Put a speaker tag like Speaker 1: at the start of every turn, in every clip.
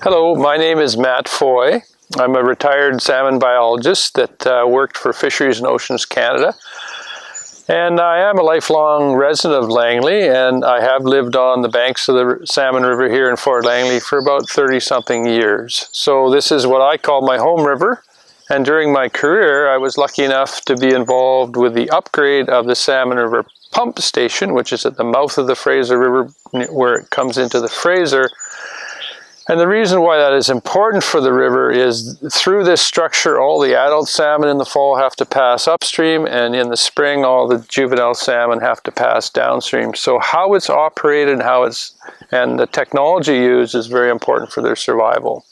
Speaker 1: Hello, my name is Matt Foy. I'm a retired salmon biologist that worked for Fisheries and Oceans Canada. And I am a lifelong resident of Langley, and I have lived on the banks of the Salmon River here in Fort Langley for about 30-something years. So this is what I call my home river. And during my career, I was lucky enough to be involved with the upgrade of the Salmon River pump station, which is at the mouth of the Fraser River where it comes into the Fraser. And the reason why that is important for the river is through this structure, all the adult salmon in the fall have to pass upstream, and in the spring, all the juvenile salmon have to pass downstream. So how it's operated, and the technology used is very important for their survival.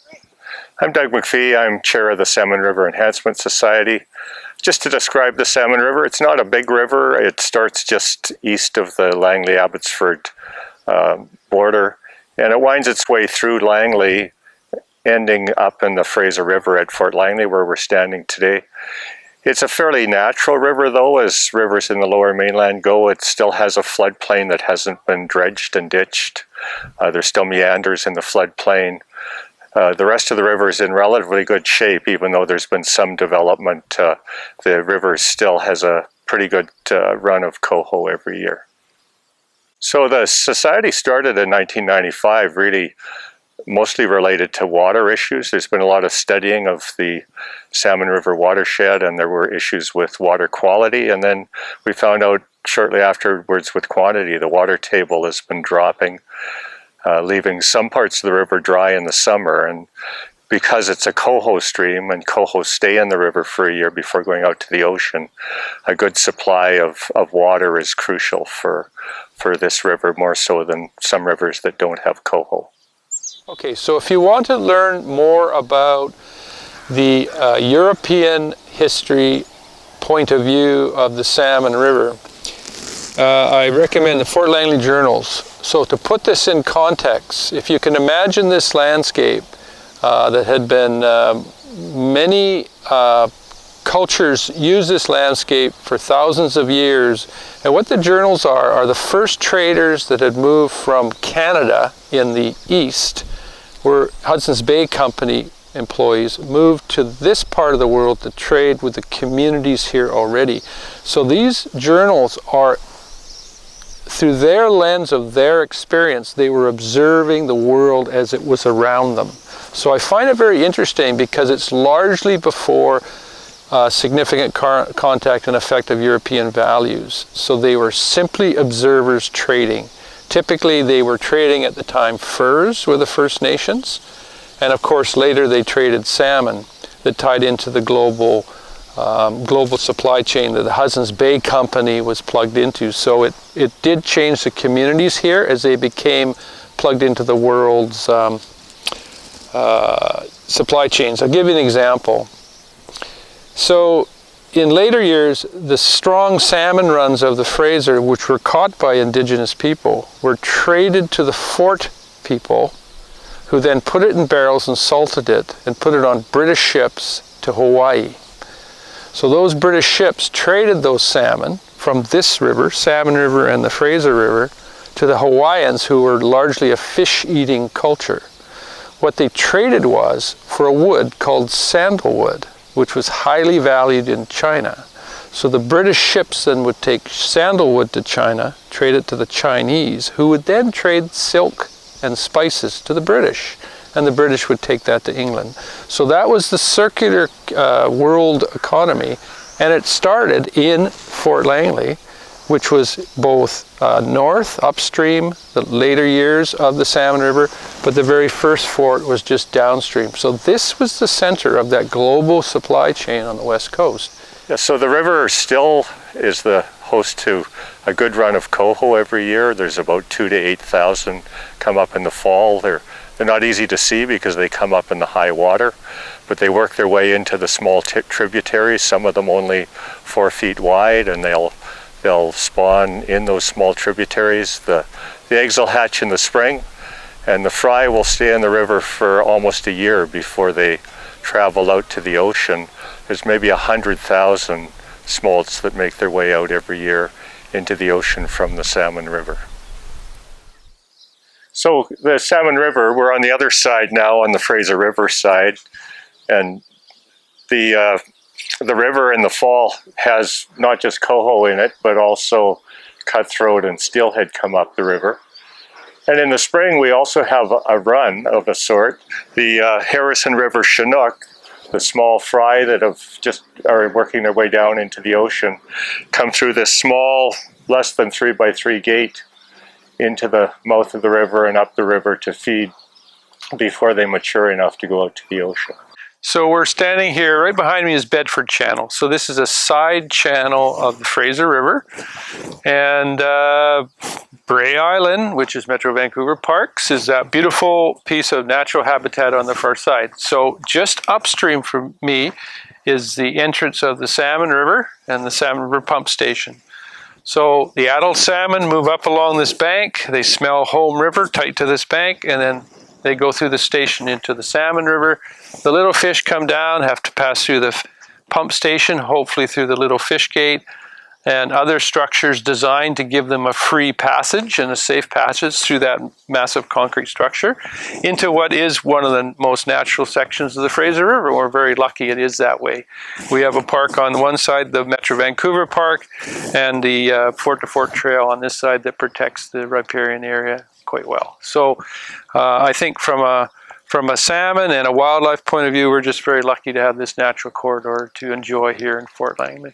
Speaker 2: I'm Doug McFee. I'm chair of the Salmon River Enhancement Society. Just to describe the Salmon River, it's not a big river. It starts just east of the Langley-Abbotsford border. And it winds its way through Langley, ending up in the Fraser River at Fort Langley, where we're standing today. It's a fairly natural river, though, as rivers in the lower mainland go. It still has a floodplain that hasn't been dredged and ditched. There's still meanders in the floodplain. The rest of the river is in relatively good shape, even though there's been some development. The river still has a pretty good run of coho every year. So the society started in 1995, really mostly related to water issues. There's been a lot of studying of the Salmon River watershed, and there were issues with water quality. And then we found out shortly afterwards with quantity, the water table has been dropping, leaving some parts of the river dry in the summer. And because it's a coho stream and coho stay in the river for a year before going out to the ocean, a good supply of water is crucial for this river, more so than some rivers that don't have coho.
Speaker 1: Okay, so if you want to learn more about the European history point of view of the Salmon River, I recommend the Fort Langley journals. So to put this in context, if you can imagine this landscape that had been many cultures use this landscape for thousands of years, and what the journals are the first traders that had moved from Canada in the east, were Hudson's Bay Company employees, moved to this part of the world to trade with the communities here already. So these journals are, through their lens of their experience, they were observing the world as it was around them. So I find it very interesting because it's largely before significant contact and effect of European values. So they were simply observers trading. Typically they were trading at the time furs with the First Nations, and of course later they traded salmon that tied into the global supply chain that the Hudson's Bay Company was plugged into. So it did change the communities here as they became plugged into the world's supply chains. I'll give you an example. So in later years, the strong salmon runs of the Fraser, which were caught by indigenous people, were traded to the fort people, who then put it in barrels and salted it and put it on British ships to Hawaii. So those British ships traded those salmon from this river, Salmon River and the Fraser River, to the Hawaiians, who were largely a fish-eating culture. What they traded was for a wood called sandalwood, which was highly valued in China. So the British ships then would take sandalwood to China, trade it to the Chinese, who would then trade silk and spices to the British, and the British would take that to England. So that was the circular world economy, and it started in Fort Langley, which was both north, upstream, the later years of the Salmon River, but the very first fort was just downstream. So this was the center of that global supply chain on the west coast.
Speaker 2: Yeah, so the river still is the host to a good run of coho every year. There's about 2,000 to 8,000 come up in the fall. They're not easy to see because they come up in the high water, but they work their way into the small tributaries, some of them only 4 feet wide, and they'll spawn in those small tributaries. The eggs will hatch in the spring, and the fry will stay in the river for almost a year before they travel out to the ocean. There's maybe 100,000 smolts that make their way out every year into the ocean from the Salmon River. So the Salmon River, we're on the other side now, on the Fraser River side, and the river in the fall has not just coho in it, but also cutthroat and steelhead come up the river. And in the spring, we also have a run of a sort. The Harrison River Chinook, the small fry that are working their way down into the ocean, come through this small, less than 3x3 gate into the mouth of the river and up the river to feed before they mature enough to go out to the ocean.
Speaker 1: So we're standing here, right behind me is Bedford Channel. So this is a side channel of the Fraser River. And Bray Island, which is Metro Vancouver Parks, is that beautiful piece of natural habitat on the far side. So just upstream from me is the entrance of the Salmon River and the Salmon River pump station. So the adult salmon move up along this bank, they smell home river tight to this bank, and then they go through the station into the Salmon River. The little fish come down, have to pass through the pump station, hopefully through the little fish gate, and other structures designed to give them a free passage and a safe passage through that massive concrete structure into what is one of the most natural sections of the Fraser River. We're very lucky it is that way. We have a park on one side, the Metro Vancouver Park, and the Fort to Fort Trail on this side that protects the riparian area quite well. So I think from a salmon and a wildlife point of view, we're just very lucky to have this natural corridor to enjoy here in Fort Langley.